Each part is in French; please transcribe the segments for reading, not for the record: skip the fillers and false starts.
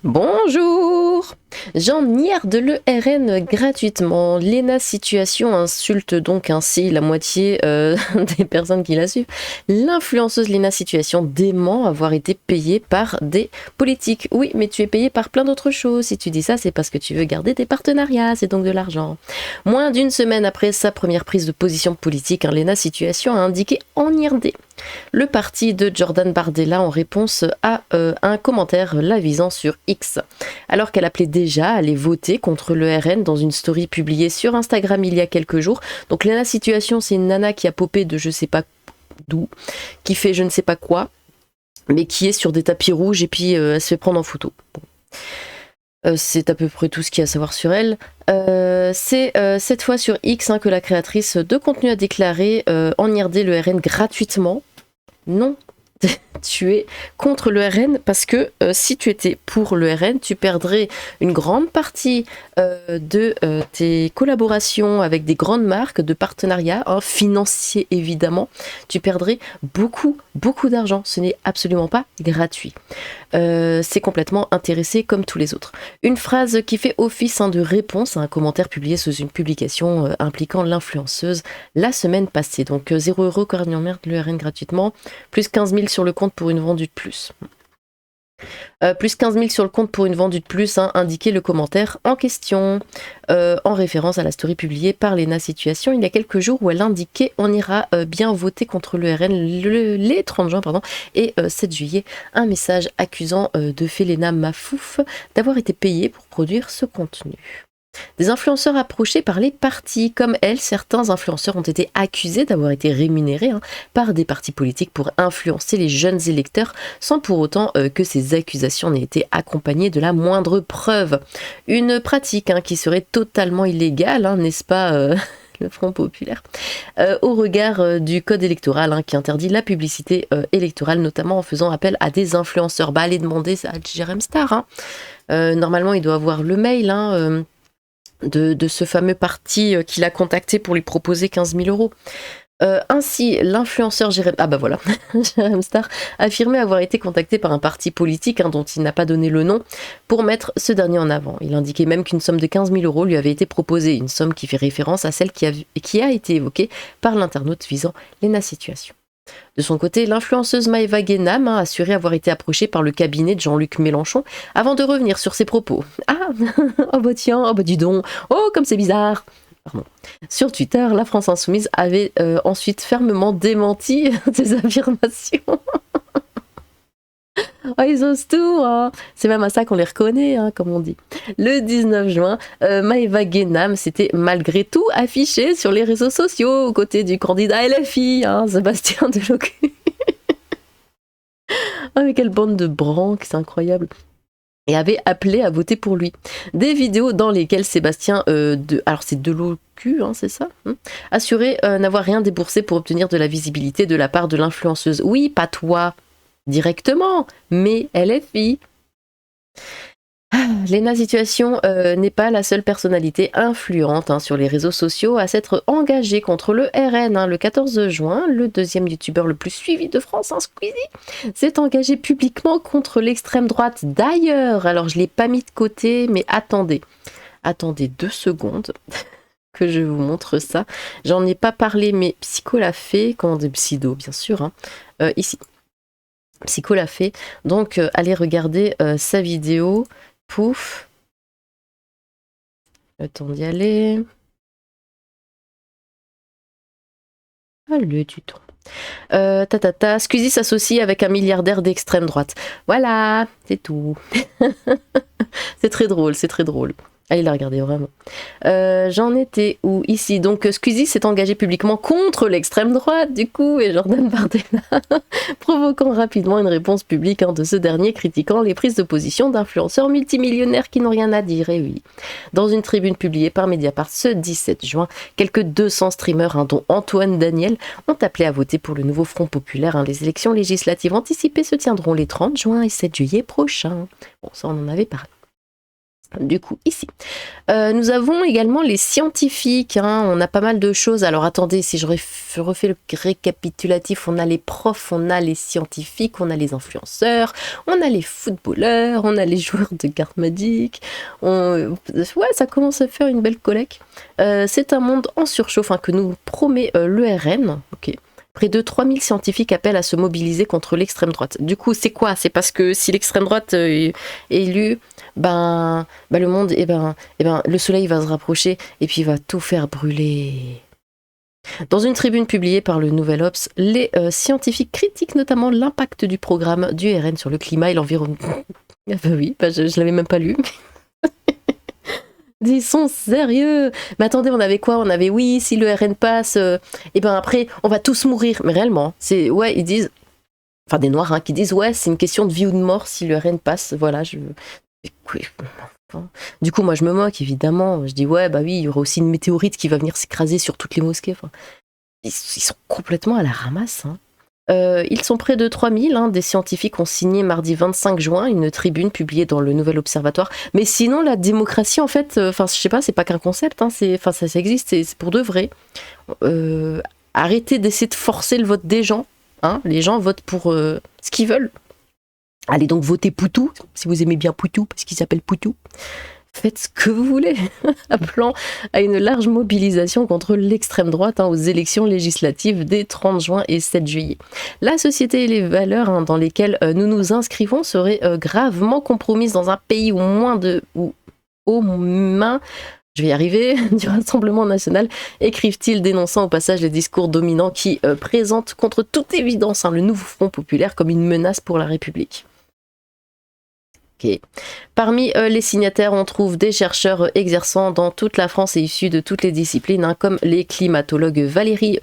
Bonjour! Jean-Nière de l'ERN gratuitement. Léna Situation insulte donc ainsi la moitié des personnes qui la suivent. L'influenceuse Léna Situation dément avoir été payée par des politiques. Oui, mais tu es payée par plein d'autres choses. Si tu dis ça, c'est parce que tu veux garder tes partenariats, c'est donc de l'argent. Moins d'une semaine après sa première prise de position politique, Léna Situation a indiqué enirdé le parti de Jordan Bardella en réponse à un commentaire l'avisant sur X. Alors qu'elle appelait déjà à aller voter contre le RN dans une story publiée sur Instagram il y a quelques jours. Donc Léna Situation, c'est une nana qui a popé de je sais pas d'où, qui fait je ne sais pas quoi, mais qui est sur des tapis rouges et puis elle se fait prendre en photo. Bon. C'est à peu près tout ce qu'il y a à savoir sur elle. C'est cette fois sur X que la créatrice de contenu a déclaré enirdé le RN gratuitement. Non, tu es contre le RN parce que si tu étais pour le RN, tu perdrais une grande partie de tes collaborations avec des grandes marques, de partenariats financiers évidemment. Tu perdrais beaucoup d'argent. Ce n'est absolument pas gratuit. C'est complètement intéressé comme tous les autres. Une phrase qui fait office de réponse à un commentaire publié sous une publication impliquant l'influenceuse la semaine passée. Donc 0 € car merde le RN gratuitement, plus 15 000 sur le compte pour une vendue de plus. Plus 15 000 sur le compte pour une vendue de plus, indiquait le commentaire en question, en référence à la story publiée par Léna Situation il y a quelques jours où elle indiquait on ira bien voter contre le RN les 30 juin et 7 juillet, un message accusant de fait Léna Mafouf d'avoir été payée pour produire ce contenu. Des influenceurs approchés par les partis. Comme elle, certains influenceurs ont été accusés d'avoir été rémunérés par des partis politiques pour influencer les jeunes électeurs sans pour autant que ces accusations n'aient été accompagnées de la moindre preuve. Une pratique qui serait totalement illégale, n'est-ce pas le Front Populaire, au regard du code électoral qui interdit la publicité électorale, notamment en faisant appel à des influenceurs. Allez demander ça à Jérém Star. Normalement, il doit avoir le mail de ce fameux parti qu'il a contacté pour lui proposer 15 000 €. Ainsi, l'influenceur Jérém Star affirmait avoir été contacté par un parti politique dont il n'a pas donné le nom pour mettre ce dernier en avant. Il indiquait même qu'une somme de 15 000 € lui avait été proposée, une somme qui fait référence à celle qui a été évoquée par l'internaute visant Léna Situation. De son côté, l'influenceuse Maëva Guénam a assuré avoir été approchée par le cabinet de Jean-Luc Mélenchon avant de revenir sur ses propos. Ah, oh bah tiens, oh bah dis donc, oh comme c'est bizarre. Pardon. Sur Twitter, la France Insoumise avait ensuite fermement démenti ces affirmations. Oh, ils osent tout, c'est même à ça qu'on les reconnaît, comme on dit. Le 19 juin, Maëva Guénam s'était malgré tout affichée sur les réseaux sociaux aux côtés du candidat LFI, Sébastien Delocu. Oh, mais quelle bande de branques, c'est incroyable. Et avait appelé à voter pour lui. Des vidéos dans lesquelles Sébastien, alors c'est Delocu, c'est ça, assurait n'avoir rien déboursé pour obtenir de la visibilité de la part de l'influenceuse. Oui, pas toi directement, mais LFI. Léna Situation n'est pas la seule personnalité influente sur les réseaux sociaux à s'être engagée contre le RN. Le 14 juin, le deuxième youtubeur le plus suivi de France, Squeezie, s'est engagé publiquement contre l'extrême droite. D'ailleurs, alors je ne l'ai pas mis de côté, mais attendez 2 secondes que je vous montre ça. J'en ai pas parlé, mais Psycho l'a fait, Pseudo bien sûr, ici. Psycho l'a fait, donc allez regarder sa vidéo. Pouf. Le temps d'y aller. Le tuto. Squeezie s'associe avec un milliardaire d'extrême droite. Voilà, c'est tout. C'est très drôle. Allez la regarder vraiment. J'en étais où ici. Donc Squeezie s'est engagé publiquement contre l'extrême droite du coup et Jordan Bardella provoquant rapidement une réponse publique de ce dernier critiquant les prises de position d'influenceurs multimillionnaires qui n'ont rien à dire. Et oui. Dans une tribune publiée par Mediapart ce 17 juin, quelques 200 streamers dont Antoine Daniel ont appelé à voter pour le nouveau Front Populaire. Les élections législatives anticipées se tiendront les 30 juin et 7 juillet prochains. Bon, ça on en avait parlé. Du coup, ici. Nous avons également les scientifiques, hein, on a pas mal de choses. Alors attendez, si je refais le récapitulatif, on a les profs, on a les scientifiques, on a les influenceurs, on a les footballeurs, on a les joueurs de cartes magiques. Ouais, ça commence à faire une belle collecte. C'est un monde en surchauffe, hein, que nous promet l'ERN. Ok. Près de 3000 scientifiques appellent à se mobiliser contre l'extrême droite. Du coup, c'est quoi? C'est parce que si l'extrême droite est élue, le monde, le soleil va se rapprocher et puis il va tout faire brûler. Dans une tribune publiée par le Nouvel Obs, les scientifiques critiquent notamment l'impact du programme du RN sur le climat et l'environnement. Ah bah oui, je l'avais même pas lu. Ils sont sérieux. Mais attendez, on avait quoi? On avait oui, si le RN passe, après on va tous mourir. Mais réellement, c'est ouais, ils disent, enfin des noirs, hein, qui disent ouais, c'est une question de vie ou de mort si le RN passe. Voilà, du coup, moi je me moque évidemment. Je dis ouais, bah oui, il y aura aussi une météorite qui va venir s'écraser sur toutes les mosquées. Enfin, ils sont complètement à la ramasse, hein. Ils sont près de 3000, hein, des scientifiques ont signé mardi 25 juin une tribune publiée dans le Nouvel Observatoire. Mais sinon, la démocratie, en fait, je sais pas, c'est pas qu'un concept, hein, ça existe, c'est pour de vrai. Arrêtez d'essayer de forcer le vote des gens, hein, les gens votent pour ce qu'ils veulent. Allez donc voter Poutou, si vous aimez bien Poutou, parce qu'il s'appelle Poutou. Faites ce que vous voulez, appelant à une large mobilisation contre l'extrême droite, hein, aux élections législatives des 30 juin et 7 juillet. La société et les valeurs, hein, dans lesquelles nous nous inscrivons seraient gravement compromises dans un pays où aux mains, je vais y arriver, du Rassemblement national, écrivent-ils, dénonçant au passage les discours dominants qui présentent contre toute évidence, hein, le nouveau Front populaire comme une menace pour la République. Okay. Parmi les signataires, on trouve des chercheurs exerçant dans toute la France et issus de toutes les disciplines, hein, comme les climatologues Valérie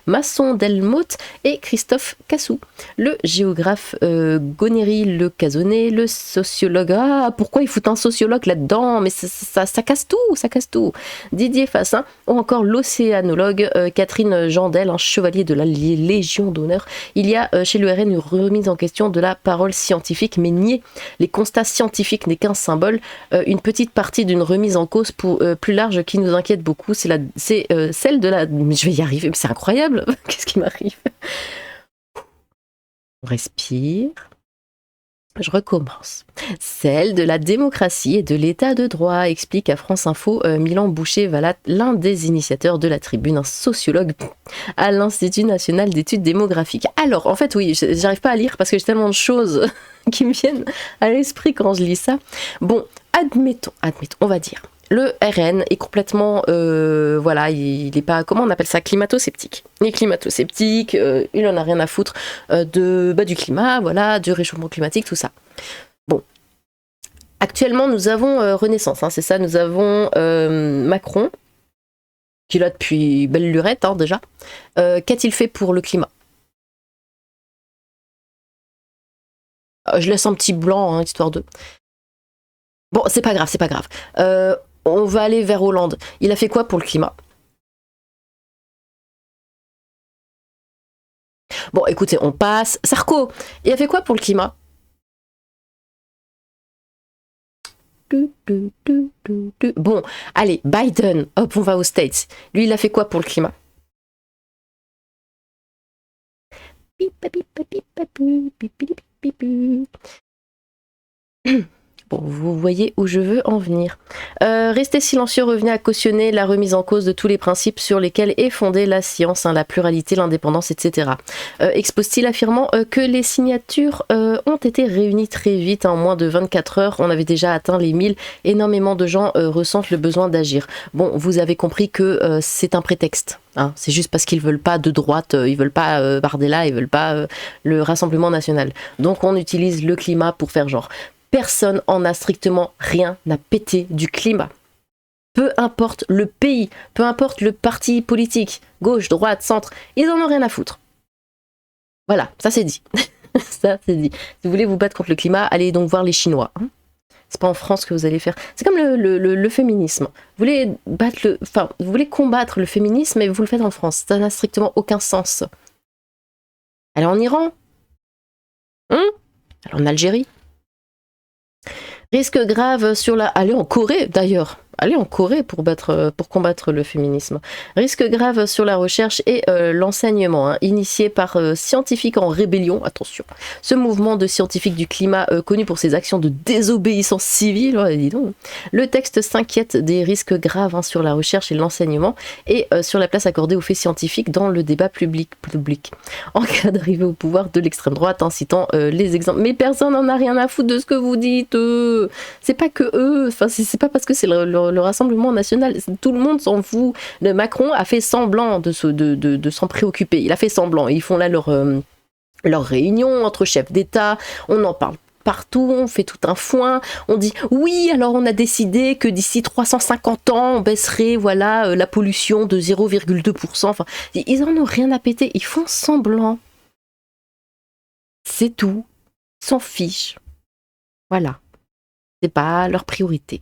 Masson-Delmotte et Christophe Cassou, le géographe Gonéry Le Casonnet, le sociologue... Ah, pourquoi ils foutent un sociologue là-dedans? Mais ça casse tout, Didier Fassin, ou encore l'océanologue Catherine Jandel, un chevalier de la Légion d'honneur. Il y a chez l'ERN une remise en question de la parole scientifique, mais nier les constats scientifiques n'est qu'un symbole, une petite partie d'une remise en cause plus large qui nous inquiète beaucoup, c'est celle de la... Mais je vais y arriver, mais c'est incroyable. Qu'est-ce qui m'arrive? On respire. Je recommence. Celle de la démocratie et de l'état de droit, explique à France Info Milan Boucher-Valat, l'un des initiateurs de la tribune, un sociologue à l'Institut national d'études démographiques. Alors, en fait, oui, j'arrive pas à lire parce que j'ai tellement de choses qui me viennent à l'esprit quand je lis ça. Bon, admettons, on va dire. Le RN est complètement, il n'est pas, comment on appelle ça, climato-sceptique. Il est climato-sceptique, il en a rien à foutre du climat, voilà, du réchauffement climatique, tout ça. Bon. Actuellement, nous avons Renaissance, hein, c'est ça, nous avons Macron, qui est là depuis belle lurette, hein, déjà. Qu'a-t-il fait pour le climat? Je laisse un petit blanc, hein, histoire de... Bon, c'est pas grave. On va aller vers Hollande. Il a fait quoi pour le climat? Bon, écoutez, on passe. Sarko, il a fait quoi pour le climat? Bon, allez, Biden, hop, on va aux States. Lui, il a fait quoi pour le climat? Bon, vous voyez où je veux en venir. Rester silencieux revenait à cautionner la remise en cause de tous les principes sur lesquels est fondée la science, hein, la pluralité, l'indépendance, etc. Expose-t-il affirmant que les signatures ont été réunies très vite, en moins de 24 heures, on avait déjà atteint les 1000, énormément de gens ressentent le besoin d'agir. Bon, vous avez compris que c'est un prétexte. Hein, c'est juste parce qu'ils veulent pas de droite, ils veulent pas Bardella, ils veulent pas le Rassemblement national. Donc on utilise le climat pour faire genre. Personne en a strictement rien à péter du climat. Peu importe le pays, peu importe le parti politique, gauche, droite, centre, ils en ont rien à foutre. Voilà, ça c'est dit. Ça c'est dit. Si vous voulez vous battre contre le climat, allez donc voir les Chinois. Hein, c'est pas en France que vous allez faire. C'est comme le féminisme. Vous voulez combattre le féminisme, mais vous le faites en France. Ça n'a strictement aucun sens. Allez en Iran. Allez en Algérie. Risque grave sur la... Allez en Corée d'ailleurs. Allez en Corée pour combattre le féminisme. Risque grave sur la recherche et l'enseignement, hein, initié par scientifiques en rébellion. Attention, ce mouvement de scientifiques du climat connu pour ses actions de désobéissance civile, ouais, dis donc. Le texte s'inquiète des risques graves, hein, sur la recherche et l'enseignement et sur la place accordée aux faits scientifiques dans le débat public. En cas d'arrivée au pouvoir de l'extrême droite, incitant les exemples. Mais personne n'en a rien à foutre de ce que vous dites. C'est pas que eux. Enfin, c'est pas parce que c'est le Rassemblement national. Tout le monde s'en fout. Le Macron a fait semblant de s'en préoccuper. Il a fait semblant. Ils font là leur réunion entre chefs d'État. On en parle partout, on fait tout un foin, on dit oui, alors on a décidé que d'ici 350 ans, on baisserait voilà, la pollution de 0,2%. Enfin, ils en ont rien à péter, ils font semblant. C'est tout. Ils s'en fichent. Voilà. C'est pas leur priorité.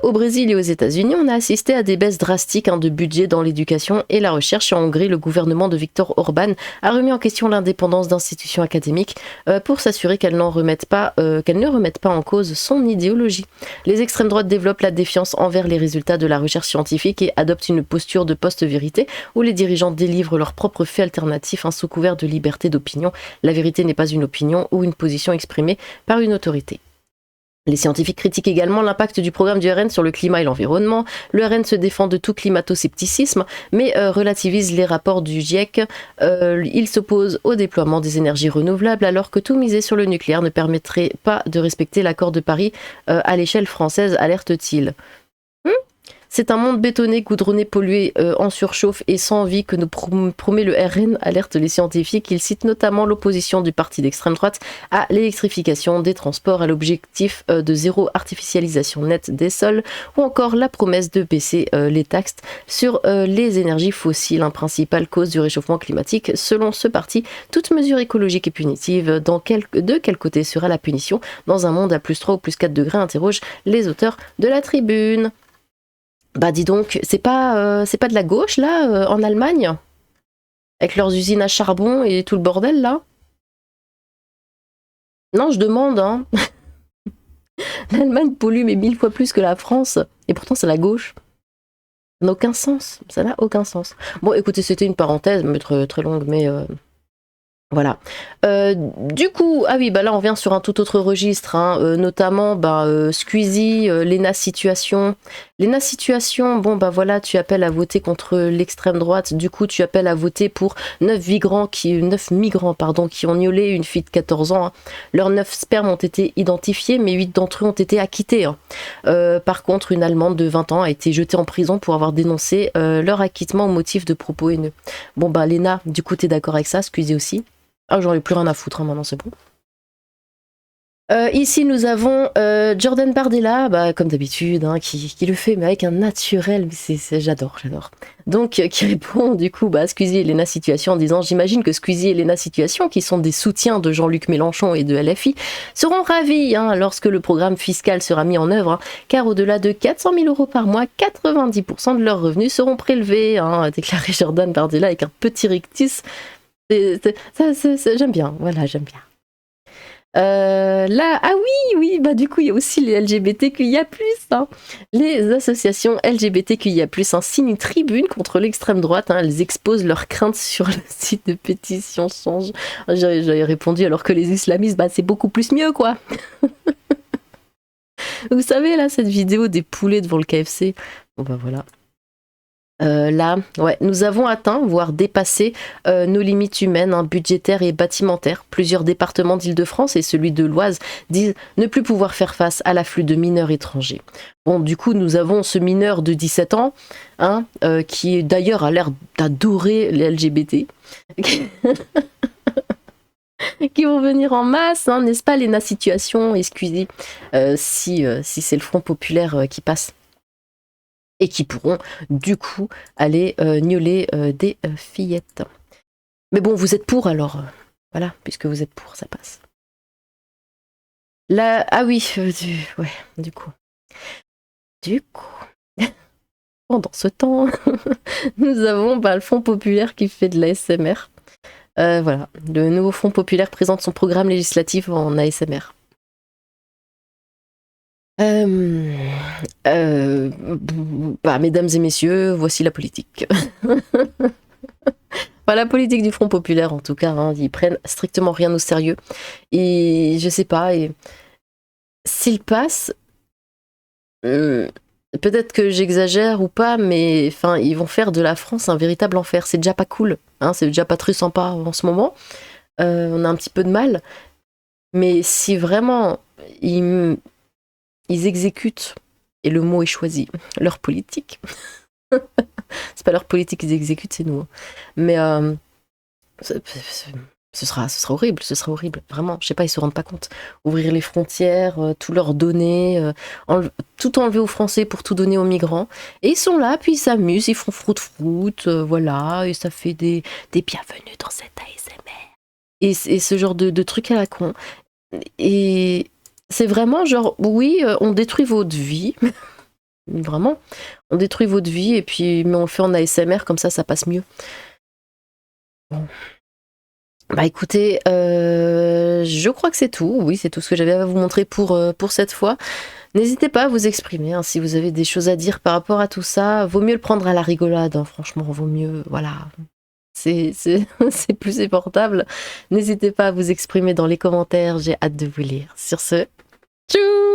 Au Brésil et aux États-Unis, on a assisté à des baisses drastiques, hein, de budget dans l'éducation et la recherche. Et en Hongrie, le gouvernement de Viktor Orban a remis en question l'indépendance d'institutions académiques pour s'assurer qu'elles ne remettent pas en cause son idéologie. Les extrêmes droites développent la défiance envers les résultats de la recherche scientifique et adoptent une posture de post-vérité où les dirigeants délivrent leurs propres faits alternatifs, hein, sous couvert de liberté d'opinion. La vérité n'est pas une opinion ou une position exprimée par une autorité. Les scientifiques critiquent également l'impact du programme du RN sur le climat et l'environnement. Le RN se défend de tout climato-scepticisme, mais relativise les rapports du GIEC. Il s'oppose au déploiement des énergies renouvelables, alors que tout miser sur le nucléaire ne permettrait pas de respecter l'accord de Paris à l'échelle française, alerte-t-il. C'est un monde bétonné, goudronné, pollué, en surchauffe et sans vie que nous promet le RN, alerte les scientifiques. Il cite notamment l'opposition du parti d'extrême droite à l'électrification des transports, à l'objectif de zéro artificialisation nette des sols, ou encore la promesse de baisser les taxes sur les énergies fossiles, hein, principale cause du réchauffement climatique. Selon ce parti, toute mesure écologique est punitive. De quel côté sera la punition dans un monde à +3 ou +4 degrés, interrogent les auteurs de la tribune. Bah dis donc, c'est pas de la gauche là, en Allemagne, avec leurs usines à charbon et tout le bordel là? Non, je demande, hein. L'Allemagne pollue mais 1000 fois plus que la France, et pourtant c'est la gauche. Ça n'a aucun sens, ça n'a aucun sens. Bon, écoutez, c'était une parenthèse, mais très, très longue, mais voilà. Du coup, ah oui, bah là on vient sur un tout autre registre, hein, notamment Squeezie, Lena Situation. Lena Situation, bon bah voilà, tu appelles à voter contre l'extrême droite, du coup tu appelles à voter pour 9 migrants qui ont niolé une fille de 14 ans. Hein. Leurs 9 spermes ont été identifiés, mais 8 d'entre eux ont été acquittés. Hein. Par contre, une Allemande de 20 ans a été jetée en prison pour avoir dénoncé leur acquittement au motif de propos haineux. Bon bah Lena, du coup t'es d'accord avec ça, Squeezie aussi? Ah, j'en ai plus rien à foutre, hein, maintenant c'est bon. Ici nous avons Jordan Bardella, bah, comme d'habitude, hein, qui le fait mais avec un naturel, j'adore. Donc qui répond du coup à Squeezie et Lena Situation en disant: j'imagine que Squeezie et Lena Situation, qui sont des soutiens de Jean-Luc Mélenchon et de LFI, seront ravis, hein, lorsque le programme fiscal sera mis en œuvre, hein, car au-delà de 400 000 € par mois, 90% de leurs revenus seront prélevés, hein, a déclaré Jordan Bardella avec un petit rictus. J'aime bien, voilà, j'aime bien. Là, ah oui, bah du coup, il y a aussi les LGBTQIA+, hein. Les associations LGBTQIA+, hein, signent une tribune contre l'extrême droite, hein. Elles exposent leurs craintes sur le site de pétition Change. J'avais répondu, alors que les islamistes, bah c'est beaucoup plus mieux, quoi. Vous savez, là, cette vidéo des poulets devant le KFC. Bon, bah voilà. Là, ouais, nous avons atteint, voire dépassé nos limites humaines, hein, budgétaires et bâtimentaires. Plusieurs départements d'Île-de-France et celui de l'Oise disent ne plus pouvoir faire face à l'afflux de mineurs étrangers. Bon, du coup, nous avons ce mineur de 17 ans, hein, qui d'ailleurs a l'air d'adorer les LGBT, qui vont venir en masse, hein, n'est-ce pas, Lena Situation et Squeezie, si c'est le Front Populaire qui passe. Et qui pourront du coup aller gnoler des fillettes. Mais bon, vous êtes pour alors, voilà, puisque vous êtes pour, ça passe. Là, ah oui, du coup. Pendant ce temps, nous avons le Fonds Populaire qui fait de l'ASMR. Voilà, le nouveau Fonds Populaire présente son programme législatif en ASMR. Euh, euh, bah, mesdames et messieurs, voici la politique. Enfin, la politique du Front Populaire, en tout cas, hein, ils prennent strictement rien au sérieux. Et je sais pas, et s'il passe, euh, peut-être que j'exagère ou pas, mais enfin, ils vont faire de la France un véritable enfer. C'est déjà pas cool, hein, c'est déjà pas très sympa en ce moment. On a un petit peu de mal. Mais si vraiment ils exécutent, et le mot est choisi, leur politique, c'est pas leur politique qu'ils exécutent, c'est nous, hein. Mais ce sera horrible, ce sera horrible, vraiment. Je sais pas, ils se rendent pas compte. Ouvrir les frontières, tout leur donner, tout enlever aux Français pour tout donner aux migrants. Et ils sont là, puis ils s'amusent, ils font froute-froute, voilà, et ça fait des bienvenus dans cette ASMR. Et ce genre de trucs à la con. Et c'est vraiment genre, oui, on détruit votre vie, vraiment. On détruit votre vie, et puis, mais on le fait en ASMR, comme ça passe mieux. Bon. Bah écoutez, je crois que c'est tout. Oui, c'est tout ce que j'avais à vous montrer pour cette fois. N'hésitez pas à vous exprimer, hein, si vous avez des choses à dire par rapport à tout ça. Vaut mieux le prendre à la rigolade, hein, franchement, vaut mieux. Voilà, c'est plus supportable. N'hésitez pas à vous exprimer dans les commentaires, j'ai hâte de vous lire. Sur ce, tchou!